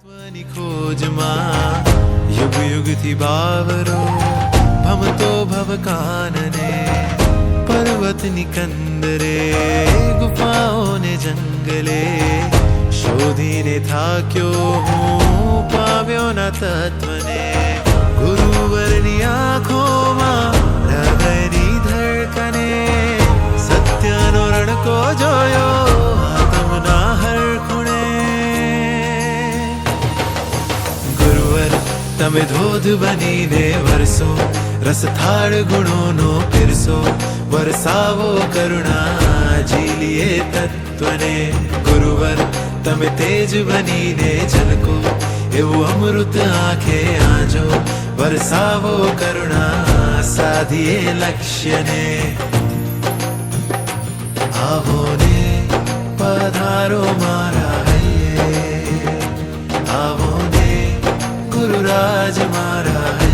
તત્વની ખોજમાં યુગ યુગથી બાવરો ભમતો ભવકાનને પર્વતની કંદરે ગુફાઓને જંગલે શોધીને થાક્યો હું પાવ્યો ના તત્વને ગુરુવરની આંખોમાં હૃદયની ધડકને સત્યનો રણકો જોયો આત્મના હરખુણે ગુરુવર તમે ધોધ બનીને વરસો રસથાળ ગુણોનો પીરસો વરસાવો કરુણા ઝીલીએ તત્વને ગુરુવર તમે તેજ બનીને ઝલકો એવું અમૃત આંખે આજો વરસાવો કરુણા સાધીએ લક્ષ્યને આવો ને પધારો મારા હૈયે આવો ને ગુરુરાજ મારા હૈયે